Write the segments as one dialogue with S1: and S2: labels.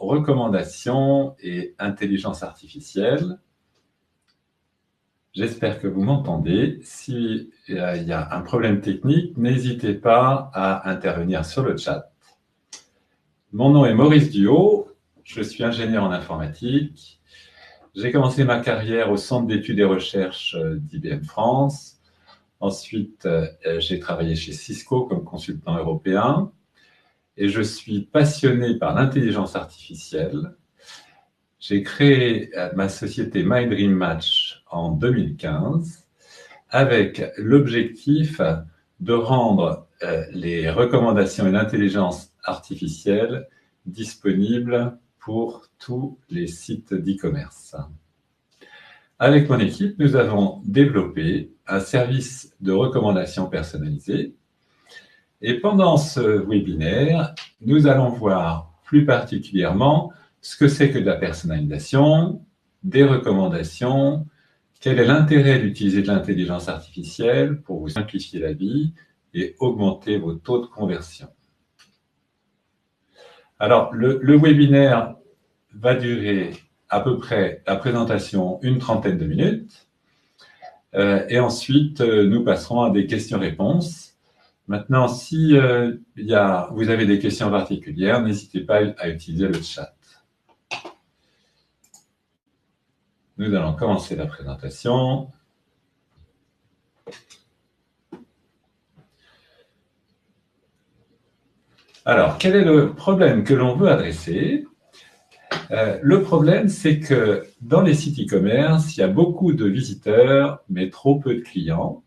S1: recommandations et intelligence artificielle. J'espère que vous m'entendez. S'il y a un problème technique, n'hésitez pas à intervenir sur le chat. Mon nom est Maurice Duhaut, je suis ingénieur en informatique. J'ai commencé ma carrière au Centre d'études et recherches d'IBM France. Ensuite, j'ai travaillé chez Cisco comme consultant européen. Et je suis passionné par l'intelligence artificielle. J'ai créé ma société My Dream Match en 2015 avec l'objectif de rendre les recommandations et l'intelligence artificielle disponibles pour tous les sites d'e-commerce. Avec mon équipe, nous avons développé un service de recommandation personnalisé. Et pendant ce webinaire, nous allons voir plus particulièrement ce que c'est que de la personnalisation, des recommandations, quel est l'intérêt d'utiliser de l'intelligence artificielle pour vous simplifier la vie et augmenter vos taux de conversion. Alors, le webinaire va durer à peu près, la présentation, une trentaine de minutes. Et ensuite, nous passerons à des questions-réponses. Maintenant, si vous avez des questions particulières, n'hésitez pas à utiliser le chat. Nous allons commencer la présentation. Alors, quel est le problème que l'on veut adresser? Le problème, c'est que dans les sites e-commerce, il y a beaucoup de visiteurs, mais trop peu de clients.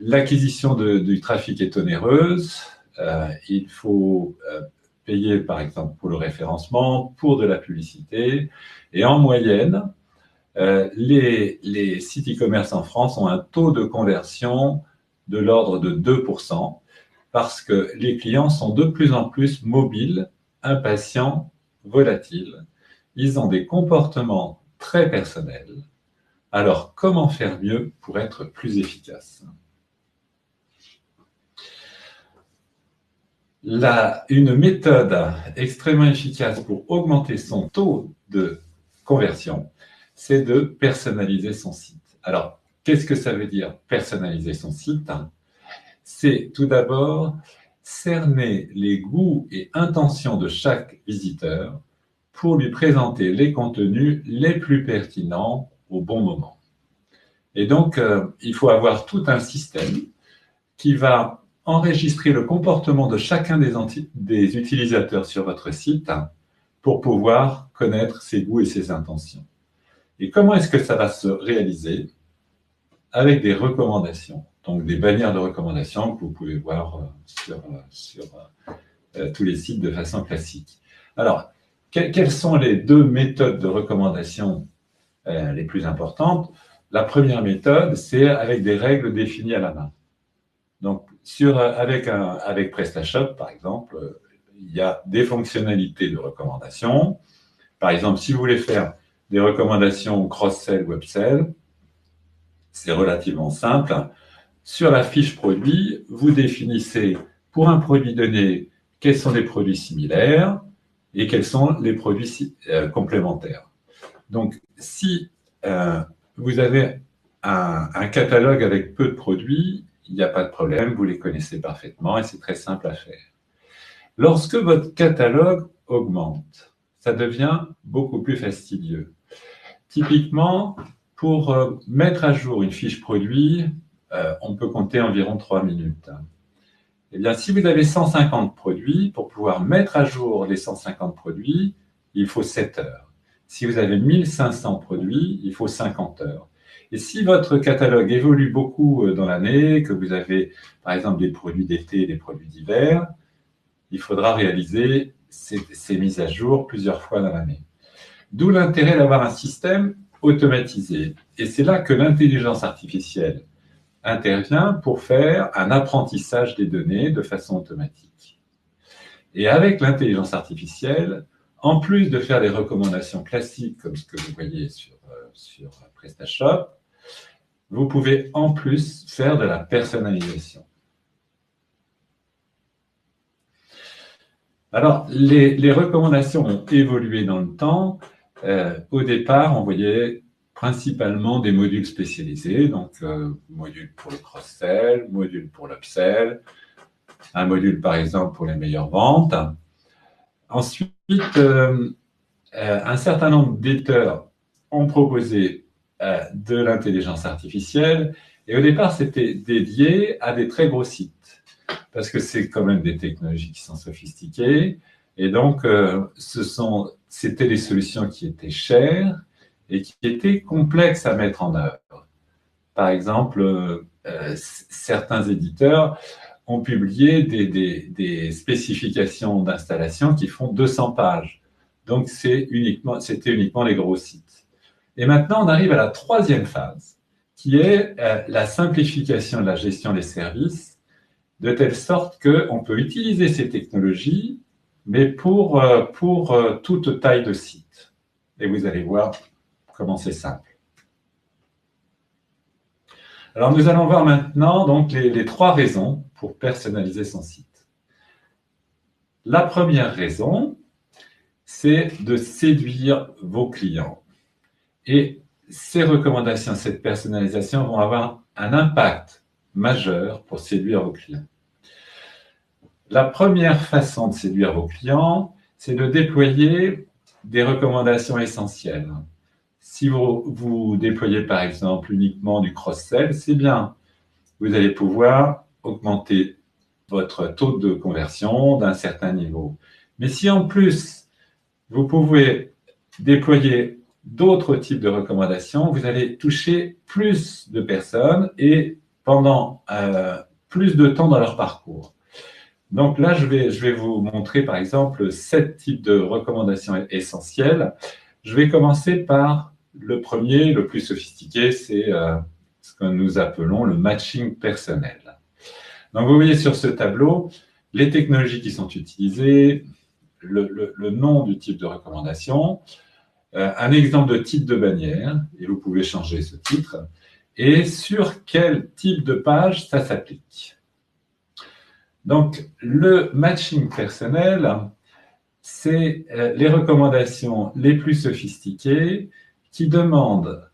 S1: L'acquisition du trafic est onéreuse. Il faut payer, par exemple, pour le référencement, pour de la publicité. Et en moyenne, les sites e-commerce en France ont un taux de conversion de l'ordre de 2%, parce que les clients sont de plus en plus mobiles, impatients, volatiles. Ils ont des comportements très personnels. Alors, comment faire mieux pour être plus efficace? Une méthode extrêmement efficace pour augmenter son taux de conversion, c'est de personnaliser son site. Alors, qu'est-ce que ça veut dire personnaliser son site? C'est tout d'abord cerner les goûts et intentions de chaque visiteur pour lui présenter les contenus les plus pertinents au bon moment. Et donc, il faut avoir tout un système qui va enregistrer le comportement de chacun des utilisateurs sur votre site pour pouvoir connaître ses goûts et ses intentions. Et comment est-ce que ça va se réaliser? Avec des recommandations, donc des bannières de recommandations que vous pouvez voir sur tous les sites de façon classique. Alors, quelles sont les deux méthodes de recommandation les plus importantes? La première méthode, c'est avec des règles définies à la main. Donc, avec PrestaShop, par exemple, il y a des fonctionnalités de recommandation. Par exemple, si vous voulez faire des recommandations cross-sell ou upsell, c'est relativement simple. Sur la fiche produit, vous définissez pour un produit donné quels sont les produits similaires et quels sont les produits complémentaires. Donc, si vous avez un catalogue avec peu de produits, il n'y a pas de problème, vous les connaissez parfaitement et c'est très simple à faire. Lorsque votre catalogue augmente, ça devient beaucoup plus fastidieux. Typiquement, pour mettre à jour une fiche produit, on peut compter environ 3 minutes. Eh bien, si vous avez 150 produits, pour pouvoir mettre à jour les 150 produits, il faut 7 heures. Si vous avez 1500 produits, il faut 50 heures. Et si votre catalogue évolue beaucoup dans l'année, que vous avez, par exemple, des produits d'été et des produits d'hiver, il faudra réaliser ces mises à jour plusieurs fois dans l'année. D'où l'intérêt d'avoir un système automatisé. Et c'est là que l'intelligence artificielle intervient pour faire un apprentissage des données de façon automatique. Et avec l'intelligence artificielle, en plus de faire des recommandations classiques comme ce que vous voyez sur PrestaShop, vous pouvez en plus faire de la personnalisation. Alors, les recommandations ont évolué dans le temps. Au départ, on voyait principalement des modules spécialisés, donc module pour le cross-sell, module pour l'upsell, un module par exemple pour les meilleures ventes. Ensuite, un certain nombre d'éditeurs ont proposé de l'intelligence artificielle et au départ, c'était dédié à des très gros sites parce que c'est quand même des technologies qui sont sophistiquées et donc c'était des solutions qui étaient chères et qui étaient complexes à mettre en œuvre. Par exemple, certains éditeurs ont publié des spécifications d'installation qui font 200 pages. Donc, c'était uniquement les gros sites. Et maintenant, on arrive à la troisième phase, qui est la simplification de la gestion des services, de telle sorte qu'on peut utiliser ces technologies, mais pour toute taille de site. Et vous allez voir comment c'est simple. Alors, nous allons voir maintenant donc, les 3 raisons pour personnaliser son site. La première raison, c'est de séduire vos clients. Et ces recommandations, cette personnalisation vont avoir un impact majeur pour séduire vos clients. La première façon de séduire vos clients, c'est de déployer des recommandations essentielles. Si vous déployez par exemple uniquement du cross-sell, c'est bien. Vous allez pouvoir augmenter votre taux de conversion d'un certain niveau. Mais si en plus, vous pouvez déployer d'autres types de recommandations, vous allez toucher plus de personnes et pendant plus de temps dans leur parcours. Donc là, je vais vous montrer par exemple 7 types de recommandations essentielles. Je vais commencer par le premier, le plus sophistiqué, c'est ce que nous appelons le matching personnel. Donc vous voyez sur ce tableau les technologies qui sont utilisées, le nom du type de recommandation, un exemple de type de bannière, et vous pouvez changer ce titre, et sur quel type de page ça s'applique. Donc, le matching personnel, c'est les recommandations les plus sophistiquées qui demandent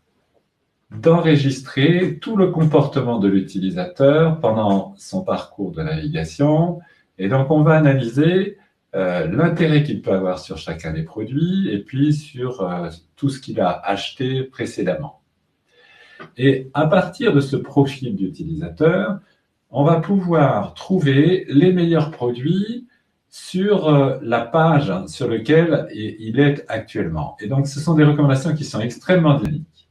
S1: d'enregistrer tout le comportement de l'utilisateur pendant son parcours de navigation. Et donc, on va analyser l'intérêt qu'il peut avoir sur chacun des produits et puis sur tout ce qu'il a acheté précédemment. Et à partir de ce profil d'utilisateur, on va pouvoir trouver les meilleurs produits sur la page sur laquelle il est actuellement. Et donc, ce sont des recommandations qui sont extrêmement dynamiques.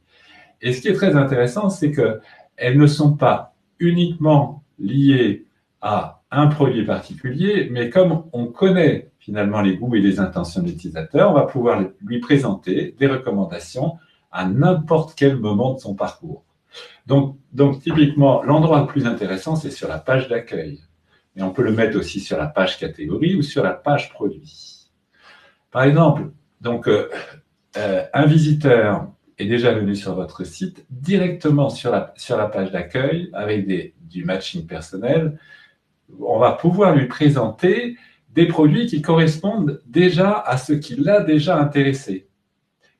S1: Et ce qui est très intéressant, c'est qu'elles ne sont pas uniquement liées à un produit particulier, mais comme on connaît finalement les goûts et les intentions de l'utilisateur, on va pouvoir lui présenter des recommandations à n'importe quel moment de son parcours. Donc typiquement, l'endroit le plus intéressant, c'est sur la page d'accueil. Mais on peut le mettre aussi sur la page catégorie ou sur la page produit. Par exemple, donc, un visiteur est déjà venu sur votre site, directement sur la page d'accueil, avec du matching personnel, on va pouvoir lui présenter des produits qui correspondent déjà à ce qui l'a déjà intéressé.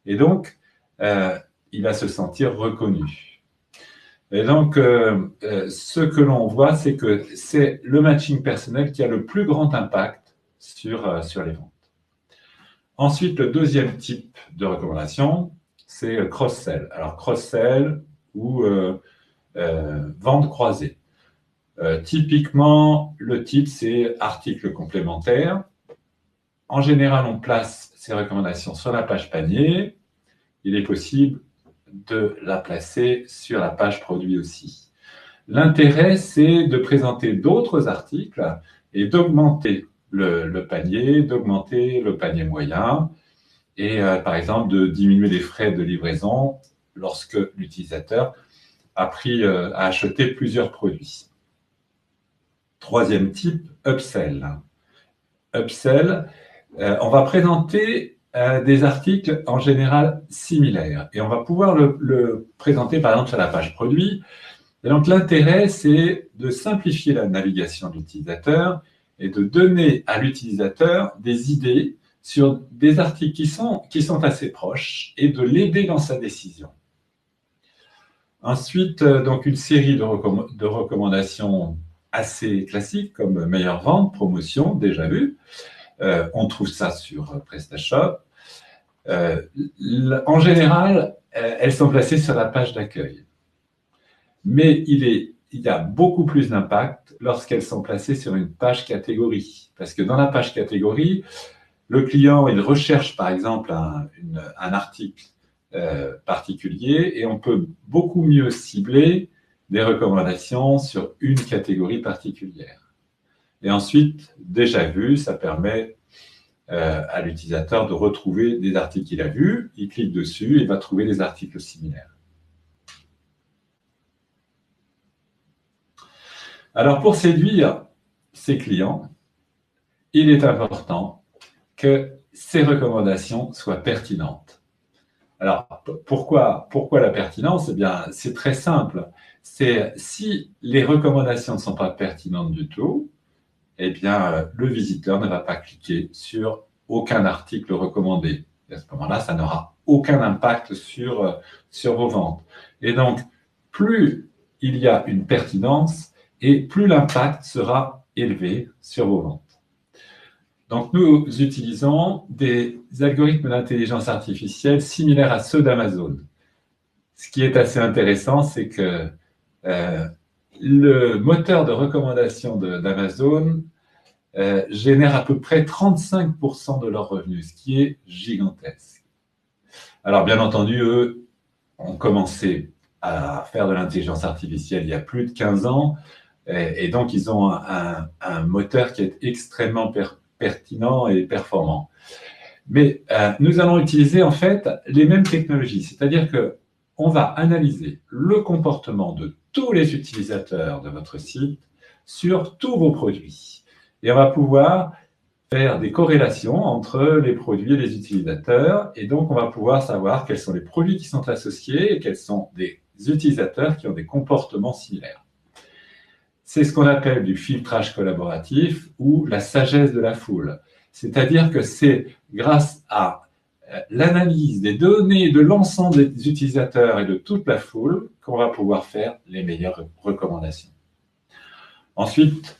S1: Et donc, il va se sentir reconnu. Et donc, ce que l'on voit, c'est que c'est le matching personnel qui a le plus grand impact sur les ventes. Ensuite, le deuxième type de recommandation, c'est cross-sell. Alors, cross-sell ou vente croisée. Typiquement, le type, c'est article complémentaire. En général, on place ces recommandations sur la page panier. Il est possible de la placer sur la page produit aussi. L'intérêt, c'est de présenter d'autres articles et d'augmenter le panier, d'augmenter le panier moyen et par exemple de diminuer les frais de livraison lorsque l'utilisateur a acheté plusieurs produits. Troisième type, upsell. Upsell, on va présenter des articles en général similaires et on va pouvoir le présenter par exemple sur la page produit. Et donc l'intérêt, c'est de simplifier la navigation de l'utilisateur et de donner à l'utilisateur des idées sur des articles qui sont assez proches et de l'aider dans sa décision. Ensuite, donc une série de recommandations assez classiques comme meilleure vente, promotion, déjà vu. On trouve ça sur PrestaShop. En général, elles sont placées sur la page d'accueil. Mais il y a beaucoup plus d'impact lorsqu'elles sont placées sur une page catégorie. Parce que dans la page catégorie, le client, il recherche par exemple un article particulier et on peut beaucoup mieux cibler des recommandations sur une catégorie particulière. Et ensuite, déjà vu, ça permet à l'utilisateur de retrouver des articles qu'il a vus, il clique dessus et va trouver des articles similaires. Alors, pour séduire ses clients, il est important que ces recommandations soient pertinentes. Alors, pourquoi la pertinence? Eh bien, c'est très simple. C'est si les recommandations ne sont pas pertinentes du tout, eh bien, le visiteur ne va pas cliquer sur aucun article recommandé. Et à ce moment-là, ça n'aura aucun impact sur vos ventes. Et donc, plus il y a une pertinence et plus l'impact sera élevé sur vos ventes. Donc, nous utilisons des algorithmes d'intelligence artificielle similaires à ceux d'Amazon. Ce qui est assez intéressant, c'est que le moteur de recommandation d'Amazon génère à peu près 35% de leurs revenus, ce qui est gigantesque. Alors, bien entendu, eux ont commencé à faire de l'intelligence artificielle il y a plus de 15 ans, et donc ils ont un moteur qui est extrêmement pertinent et performant. Mais nous allons utiliser en fait les mêmes technologies, c'est-à-dire qu'on va analyser le comportement de tous les utilisateurs de votre site sur tous vos produits. Et on va pouvoir faire des corrélations entre les produits et les utilisateurs. Et donc, on va pouvoir savoir quels sont les produits qui sont associés et quels sont des utilisateurs qui ont des comportements similaires. C'est ce qu'on appelle du filtrage collaboratif ou la sagesse de la foule. C'est-à-dire que c'est grâce à l'analyse des données de l'ensemble des utilisateurs et de toute la foule qu'on va pouvoir faire les meilleures recommandations. Ensuite,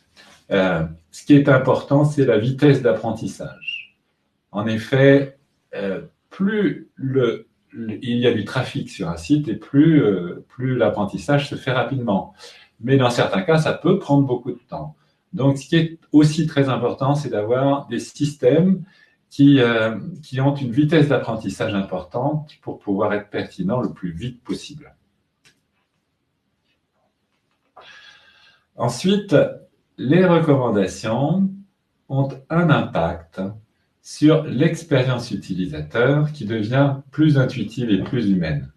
S1: ce qui est important, c'est la vitesse d'apprentissage. En effet, plus il y a du trafic sur un site et plus l'apprentissage se fait rapidement. Mais dans certains cas, ça peut prendre beaucoup de temps. Donc, ce qui est aussi très important, c'est d'avoir des systèmes qui ont une vitesse d'apprentissage importante pour pouvoir être pertinents le plus vite possible. Ensuite, les recommandations ont un impact sur l'expérience utilisateur qui devient plus intuitive et plus humaine.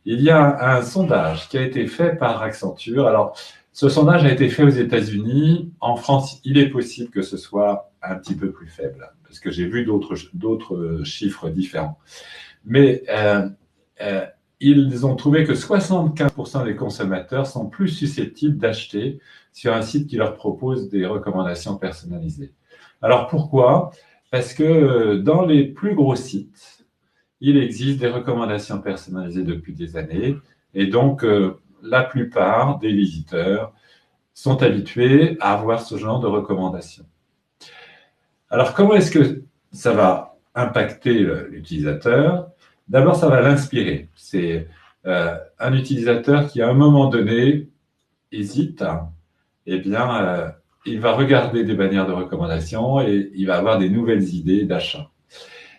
S1: Il y a un sondage qui a été fait par Accenture. Alors, ce sondage a été fait aux États-Unis. En France, il est possible que ce soit un petit peu plus faible, parce que j'ai vu d'autres chiffres différents. Mais ils ont trouvé que 75% des consommateurs sont plus susceptibles d'acheter sur un site qui leur propose des recommandations personnalisées. Alors pourquoi? Parce que dans les plus gros sites, il existe des recommandations personnalisées depuis des années et donc la plupart des visiteurs sont habitués à avoir ce genre de recommandations. Alors comment est-ce que ça va impacter l'utilisateur? D'abord, ça va l'inspirer. C'est un utilisateur qui, à un moment donné, hésite, eh bien, il va regarder des bannières de recommandation et il va avoir des nouvelles idées d'achat.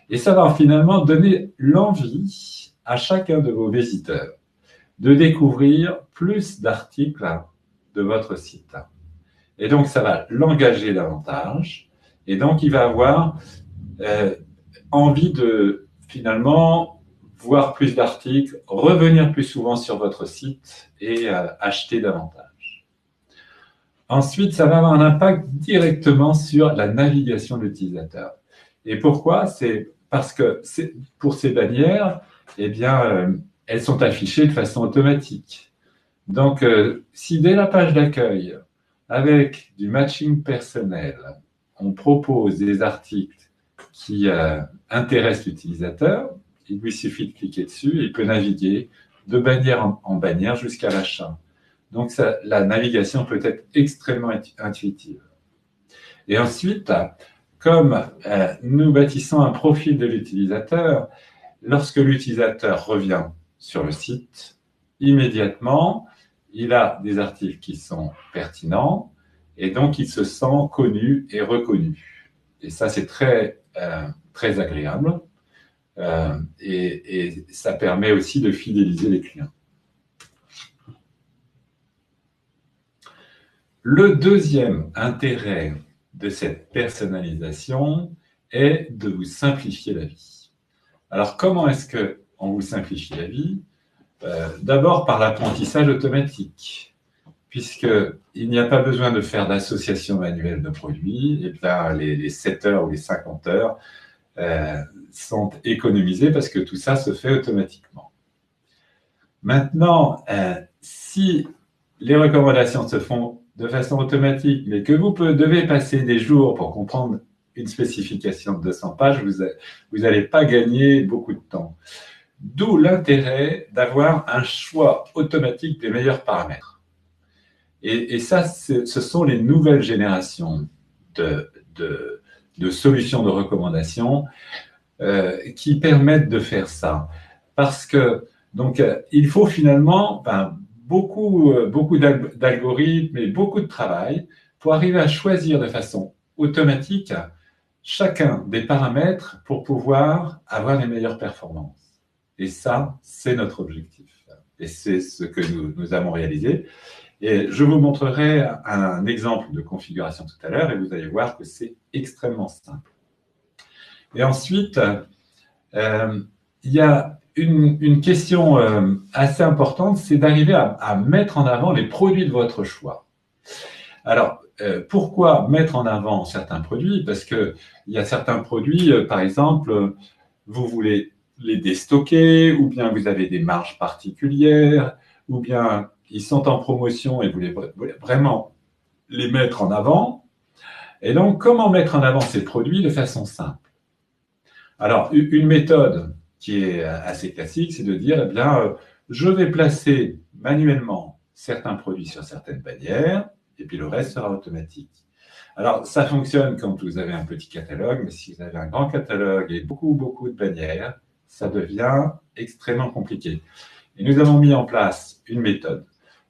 S1: Et ça va finalement donner l'envie à chacun de vos visiteurs de découvrir plus d'articles de votre site. Et donc, ça va l'engager davantage. Et donc, il va avoir envie de finalement voir plus d'articles, revenir plus souvent sur votre site et acheter davantage. Ensuite, ça va avoir un impact directement sur la navigation de l'utilisateur. Et pourquoi? C'est parce que pour ces bannières, eh bien, elles sont affichées de façon automatique. Donc, si dès la page d'accueil, avec du matching personnel, on propose des articles qui intéressent l'utilisateur. Il lui suffit de cliquer dessus et il peut naviguer de bannière en bannière jusqu'à l'achat. Donc, la navigation peut être extrêmement intuitive. Et ensuite, comme nous bâtissons un profil de l'utilisateur, lorsque l'utilisateur revient sur le site, immédiatement, il a des articles qui sont pertinents et donc il se sent connu et reconnu. Et ça, c'est très, très agréable et ça permet aussi de fidéliser les clients. Le deuxième intérêt de cette personnalisation est de vous simplifier la vie. Alors, comment est-ce qu'on vous simplifie la vie? D'abord par l'apprentissage automatique, puisqu'il n'y a pas besoin de faire d'association manuelle de produits, et bien les 7 heures ou les 50 heures sont économisées parce que tout ça se fait automatiquement. Maintenant, si les recommandations se font de façon automatique, mais que vous devez passer des jours pour comprendre une spécification de 200 pages, vous n'allez pas gagner beaucoup de temps. D'où l'intérêt d'avoir un choix automatique des meilleurs paramètres. Et ça, ce sont les nouvelles générations de solutions de recommandation qui permettent de faire ça. Parce que, donc, il faut finalement beaucoup d'algorithmes et beaucoup de travail pour arriver à choisir de façon automatique chacun des paramètres pour pouvoir avoir les meilleures performances. Et ça, c'est notre objectif. Et c'est ce que nous avons réalisé. Et je vous montrerai un exemple de configuration tout à l'heure et vous allez voir que c'est extrêmement simple. Et ensuite, il y a une question assez importante, c'est d'arriver à mettre en avant les produits de votre choix. Alors, pourquoi mettre en avant certains produits? Parce qu'il y a certains produits, par exemple, vous voulez les déstocker, ou bien vous avez des marges particulières, ou bien ils sont en promotion et vous voulez vraiment les mettre en avant. Et donc, comment mettre en avant ces produits de façon simple? Alors, une méthode qui est assez classique, c'est de dire, eh bien, je vais placer manuellement certains produits sur certaines bannières, et puis le reste sera automatique. Alors, ça fonctionne quand vous avez un petit catalogue, mais si vous avez un grand catalogue et beaucoup de bannières, ça devient extrêmement compliqué. Et nous avons mis en place une méthode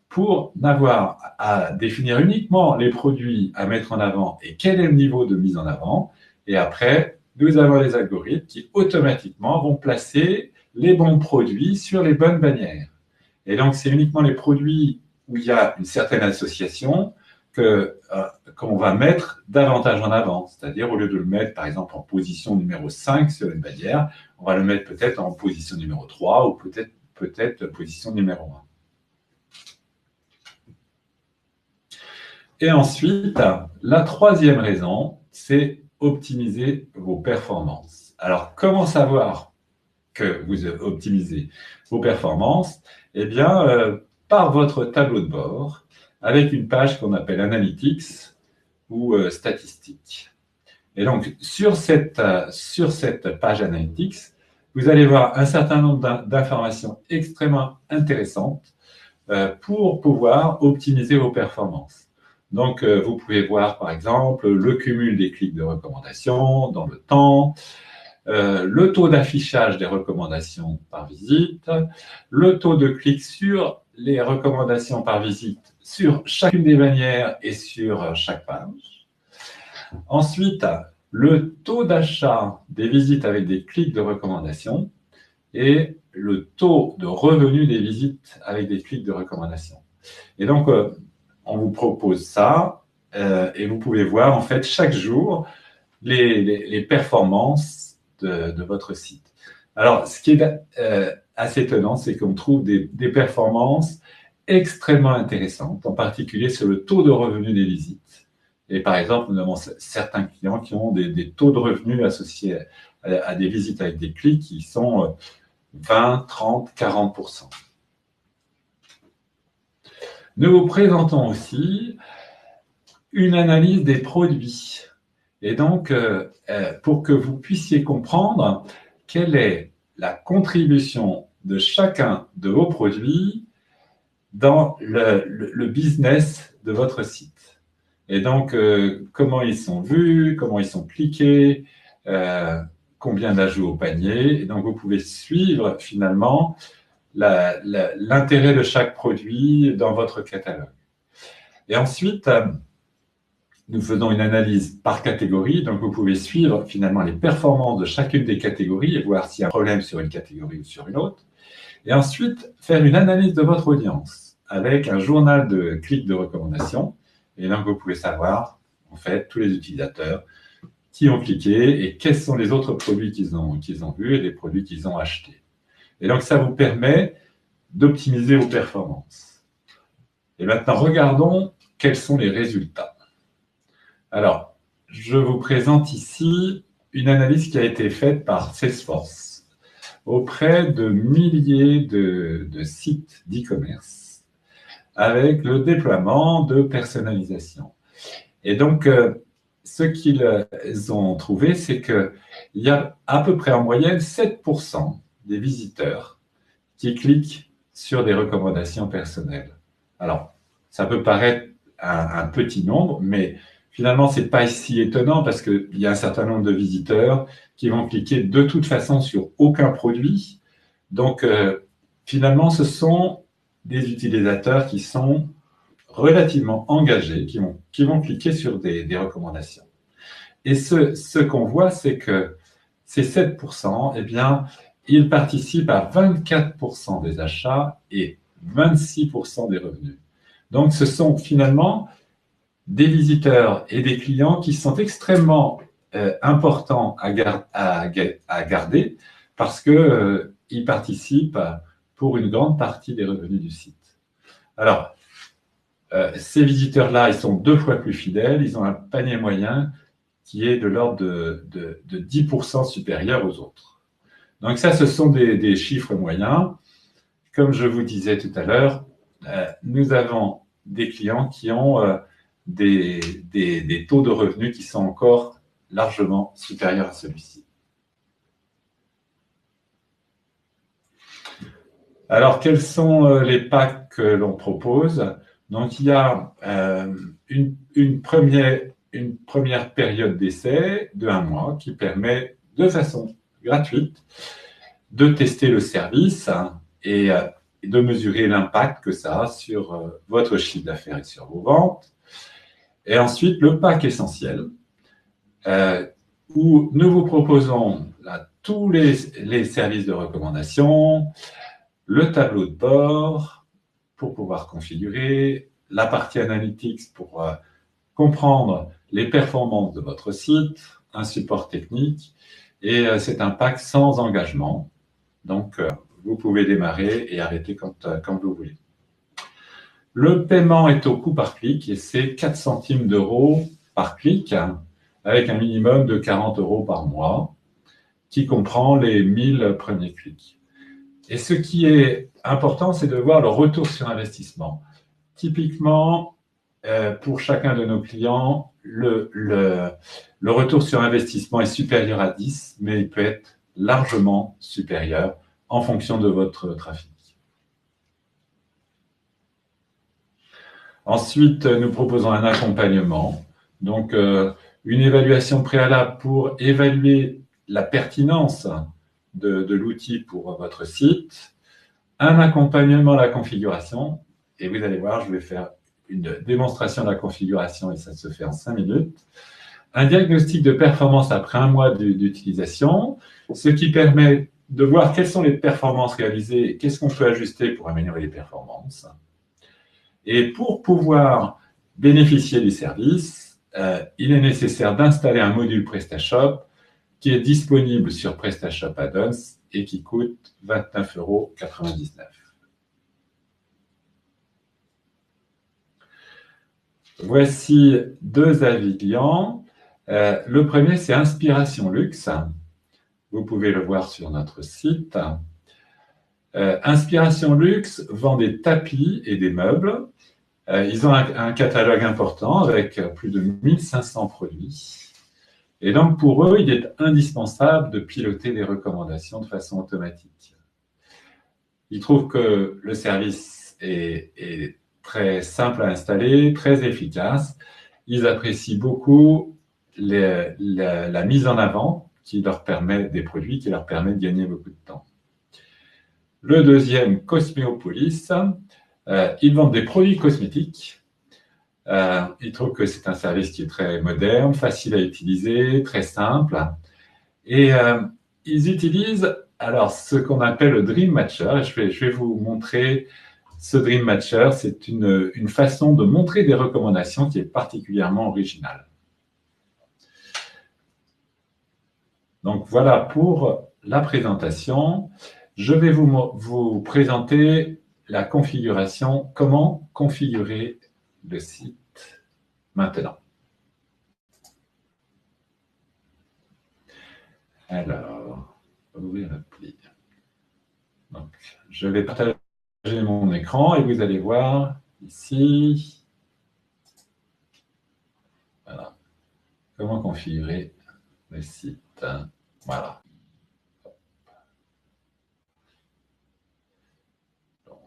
S1: pour n'avoir à définir uniquement les produits à mettre en avant et quel est le niveau de mise en avant. Et après, nous avons les algorithmes qui automatiquement vont placer les bons produits sur les bonnes bannières. Et donc, c'est uniquement les produits où il y a une certaine association qu'on va mettre davantage en avant. C'est-à-dire, au lieu de le mettre, par exemple, en position numéro 5 sur une bannière, on va le mettre peut-être en position numéro 3 ou peut-être position numéro 1. Et ensuite, la troisième raison, c'est optimiser vos performances. Alors, comment savoir que vous optimisez vos performances? Eh bien, par votre tableau de bord, avec une page qu'on appelle Analytics ou Statistiques. Et donc, sur cette page Analytics, vous allez voir un certain nombre d'informations extrêmement intéressantes pour pouvoir optimiser vos performances. Donc, vous pouvez voir, par exemple, le cumul des clics de recommandation dans le temps, le taux d'affichage des recommandations par visite, le taux de clics sur les recommandations par visite sur chacune des bannières et sur chaque page. Ensuite, le taux d'achat des visites avec des clics de recommandation et le taux de revenu des visites avec des clics de recommandation. Et donc, on vous propose ça et vous pouvez voir en fait chaque jour les performances de votre site. Alors, ce qui est assez étonnant, c'est qu'on trouve des performances extrêmement intéressantes, en particulier sur le taux de revenu des visites. Et par exemple, nous avons certains clients qui ont des taux de revenus associés à des visites avec des clics qui sont 20, 30, 40%. Nous vous présentons aussi une analyse des produits. Et donc, pour que vous puissiez comprendre quelle est la contribution de chacun de vos produits dans le business de votre site. Et donc, comment ils sont vus, comment ils sont cliqués, combien d'ajouts au panier. Et donc, vous pouvez suivre finalement l'intérêt de chaque produit dans votre catalogue. Et ensuite, nous faisons une analyse par catégorie. Donc, vous pouvez suivre finalement les performances de chacune des catégories et voir s'il y a un problème sur une catégorie ou sur une autre. Et ensuite, faire une analyse de votre audience avec un journal de clics de recommandation. Et donc, vous pouvez savoir, en fait, tous les utilisateurs qui ont cliqué et quels sont les autres produits qu'ils ont vus et les produits qu'ils ont achetés. Et donc, ça vous permet d'optimiser vos performances. Et maintenant, regardons quels sont les résultats. Alors, je vous présente ici une analyse qui a été faite par Salesforce auprès de milliers de sites d'e-commerce avec le déploiement de personnalisation. Et donc, ce qu'ils ont trouvé, c'est qu'il y a à peu près en moyenne 7% des visiteurs qui cliquent sur des recommandations personnelles. Alors, ça peut paraître un petit nombre, mais finalement, ce n'est pas si étonnant parce qu'il y a un certain nombre de visiteurs qui vont cliquer de toute façon sur aucun produit. Donc, finalement, ce sont des utilisateurs qui sont relativement engagés, qui vont cliquer sur des recommandations. Et ce qu'on voit, c'est que ces 7%, eh bien, ils participent à 24% des achats et 26% des revenus. Donc, ce sont finalement des visiteurs et des clients qui sont extrêmement importants à garder parce qu'ils participent pour une grande partie des revenus du site. Alors, ces visiteurs-là, ils sont 2 fois plus fidèles, ils ont un panier moyen qui est de l'ordre de 10% supérieur aux autres. Donc ça, ce sont des chiffres moyens. Comme je vous disais tout à l'heure, nous avons des clients qui ont des taux de revenus qui sont encore largement supérieurs à celui-ci. Alors, quels sont les packs que l'on propose? Donc, il y a une première période d'essai de 1 mois qui permet de façon gratuite de tester le service et de mesurer l'impact que ça a sur votre chiffre d'affaires et sur vos ventes. Et ensuite, le pack essentiel, où nous vous proposons là, tous les services de recommandation, le tableau de bord pour pouvoir configurer, la partie analytics pour comprendre les performances de votre site, un support technique, et c'est un pack sans engagement. Donc, vous pouvez démarrer et arrêter quand vous voulez. Le paiement est au coût par clic et c'est 4 centimes d'euros par clic, avec un minimum de 40 euros par mois, qui comprend les 1000 premiers clics. Et ce qui est important, c'est de voir le retour sur investissement. Typiquement, pour chacun de nos clients, le retour sur investissement est supérieur à 10, mais il peut être largement supérieur en fonction de votre trafic. Ensuite, nous proposons un accompagnement, donc une évaluation préalable pour évaluer la pertinence de l'outil pour votre site, un accompagnement à la configuration, et vous allez voir, je vais faire une démonstration de la configuration et ça se fait en 5 minutes. Un diagnostic de performance après 1 mois d'utilisation, ce qui permet de voir quelles sont les performances réalisées et qu'est-ce qu'on peut ajuster pour améliorer les performances. Et pour pouvoir bénéficier du service, il est nécessaire d'installer un module PrestaShop qui est disponible sur PrestaShop Add-ons et qui coûte 29,99 €. Voici 2 avis clients. Le premier, c'est Inspiration Luxe. Vous pouvez le voir sur notre site. Inspiration Luxe vend des tapis et des meubles Ils ont un catalogue important avec plus de 1500 produits. Et donc, pour eux, il est indispensable de piloter les recommandations de façon automatique. Ils trouvent que le service est très simple à installer, très efficace. Ils apprécient beaucoup la mise en avant qui leur permet des produits, qui leur permet de gagner beaucoup de temps. Le deuxième, Cosméopolis, ils vendent des produits cosmétiques. Ils trouvent que c'est un service qui est très moderne, facile à utiliser, très simple. Et ils utilisent alors ce qu'on appelle le Dream Matcher. Je vais vous montrer ce Dream Matcher. C'est une façon de montrer des recommandations qui est particulièrement originale. Donc voilà pour la présentation. Je vais vous présenter la configuration, comment configurer le site maintenant. Alors, ouvrir l'appli. Donc, je vais partager mon écran et vous allez voir ici, voilà, comment configurer le site. Voilà. Donc,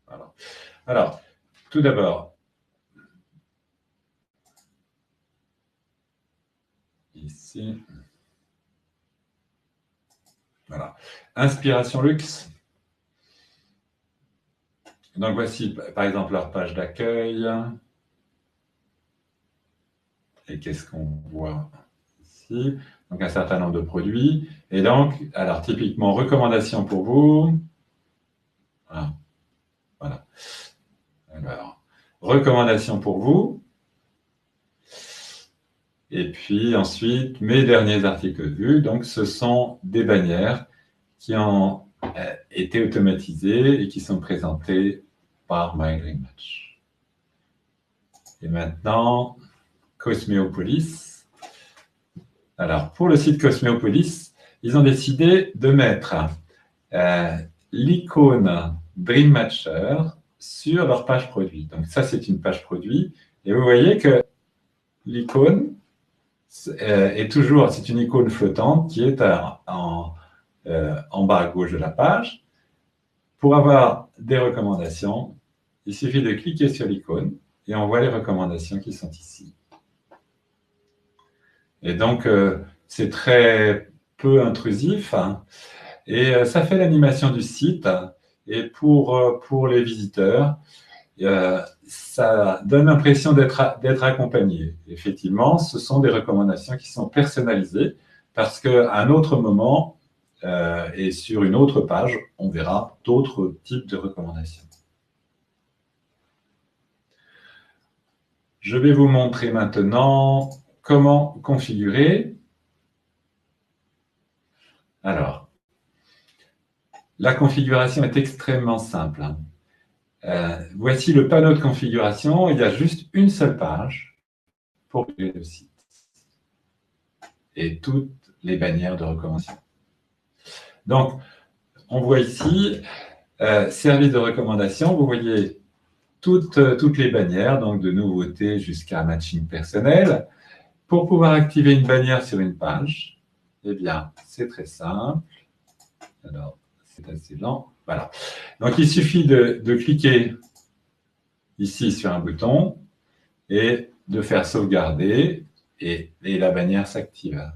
S1: voilà. Alors, tout d'abord, ici, voilà, Inspiration Luxe. Donc, voici, par exemple, leur page d'accueil. Et qu'est-ce qu'on voit ici? Donc, un certain nombre de produits. Et donc, alors, typiquement, recommandations pour vous. Voilà. Voilà. Alors, recommandations pour vous. Et puis ensuite, mes derniers articles vus. Donc, ce sont des bannières qui ont été automatisées et qui sont présentées par MyDreamMatch. Et maintenant, Cosméopolis. Alors, pour le site Cosméopolis, ils ont décidé de mettre l'icône Dream Matcher sur leur page produit. Donc, ça, c'est une page produit. Et vous voyez que l'icône est toujours, c'est une icône flottante qui est en bas à gauche de la page. Pour avoir des recommandations, il suffit de cliquer sur l'icône et on voit les recommandations qui sont ici. Et donc, c'est très peu intrusif, hein, et ça fait l'animation du site. Et pour les visiteurs, ça donne l'impression d'être accompagné. Effectivement, ce sont des recommandations qui sont personnalisées parce qu'à un autre moment et sur une autre page, on verra d'autres types de recommandations. Je vais vous montrer maintenant comment configurer. Alors, la configuration est extrêmement simple. Voici le panneau de configuration. Il y a juste une seule page pour créer le site et toutes les bannières de recommandation. Donc, on voit ici service de recommandation. Vous voyez toutes les bannières, donc de nouveautés jusqu'à matching personnel. Pour pouvoir activer une bannière sur une page, eh bien, c'est très simple. Alors, c'est assez lent. Voilà. Donc, il suffit de cliquer ici sur un bouton et de faire sauvegarder et la bannière s'active.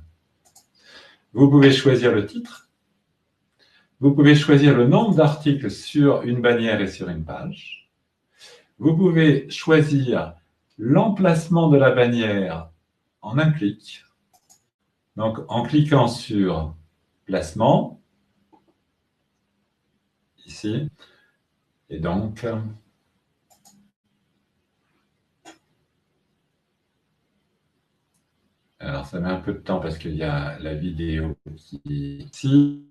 S1: Vous pouvez choisir le titre. Vous pouvez choisir le nombre d'articles sur une bannière et sur une page. Vous pouvez choisir l'emplacement de la bannière en un clic. Donc, en cliquant sur placement, ici, et donc, alors ça met un peu de temps parce qu'il y a la vidéo qui est ici.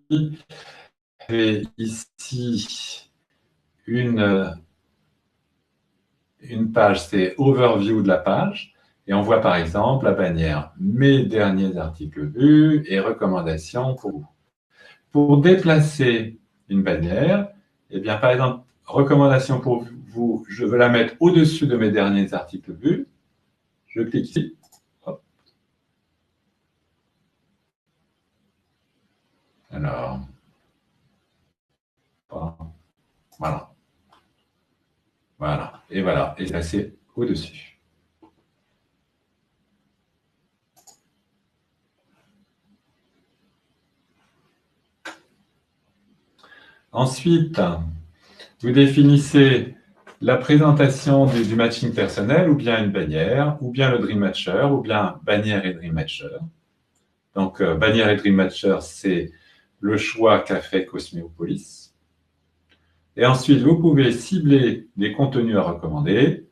S1: Et ici, une page, c'est overview de la page. Et on voit par exemple la bannière « Mes derniers articles vus » et « Recommandations pour vous ». Pour déplacer une bannière, eh bien, par exemple, recommandation pour vous, je veux la mettre au-dessus de mes derniers articles vus. Je clique ici. Hop. Alors, voilà. Voilà. Et voilà. Et là, c'est au-dessus. Ensuite, vous définissez la présentation du matching personnel, ou bien une bannière, ou bien le Dream Matcher, ou bien bannière et Dream Matcher. Donc, bannière et Dream Matcher, c'est le choix qu'a fait Cosméopolis. Et ensuite, vous pouvez cibler des contenus à recommander.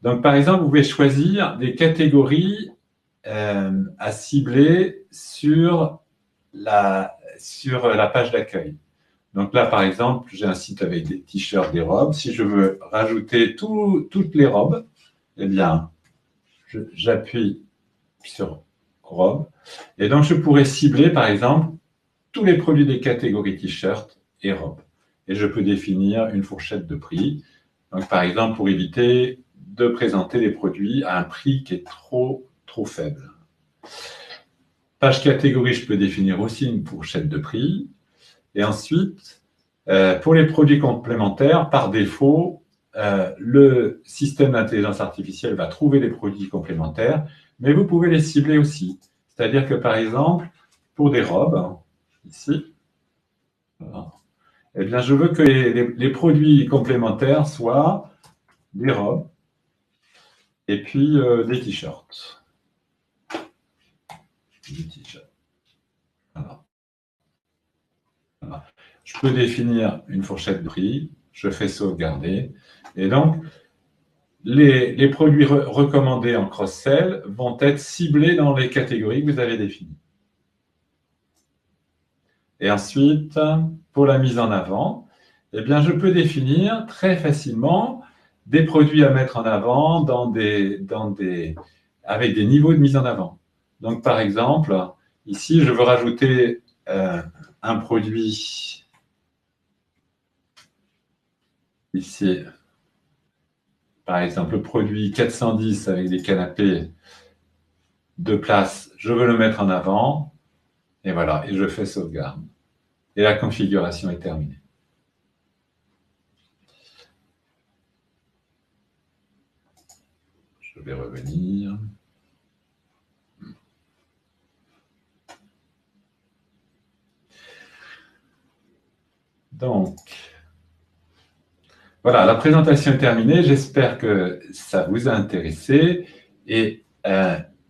S1: Donc, par exemple, vous pouvez choisir des catégories à cibler sur la page d'accueil. Donc là, par exemple, j'ai un site avec des t-shirts, des robes. Si je veux rajouter toutes les robes, eh bien, j'appuie sur robes. Et donc, je pourrais cibler, par exemple, tous les produits des catégories t-shirts et robes. Et je peux définir une fourchette de prix. Donc, par exemple, pour éviter de présenter les produits à un prix qui est trop faible. Page catégorie, je peux définir aussi une fourchette de prix. Et ensuite, pour les produits complémentaires, par défaut, le système d'intelligence artificielle va trouver les produits complémentaires, mais vous pouvez les cibler aussi. C'est-à-dire que, par exemple, pour des robes, ici, eh bien, je veux que les produits complémentaires soient des robes et puis des t-shirts. Voilà. Voilà. Je peux définir une fourchette de prix, je fais sauvegarder, et donc, les produits recommandés en cross-sell vont être ciblés dans les catégories que vous avez définies. Et ensuite, pour la mise en avant, eh bien, je peux définir très facilement des produits à mettre en avant avec des niveaux de mise en avant. Donc, par exemple, ici, je veux rajouter un produit ici. Par exemple, le produit 410 avec des canapés de place, je veux le mettre en avant. Et voilà, et je fais sauvegarde. Et la configuration est terminée. Je vais revenir. Donc, voilà, la présentation est terminée. J'espère que ça vous a intéressé et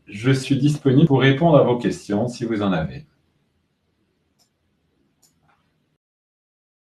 S1: je suis disponible pour répondre à vos questions si vous en avez.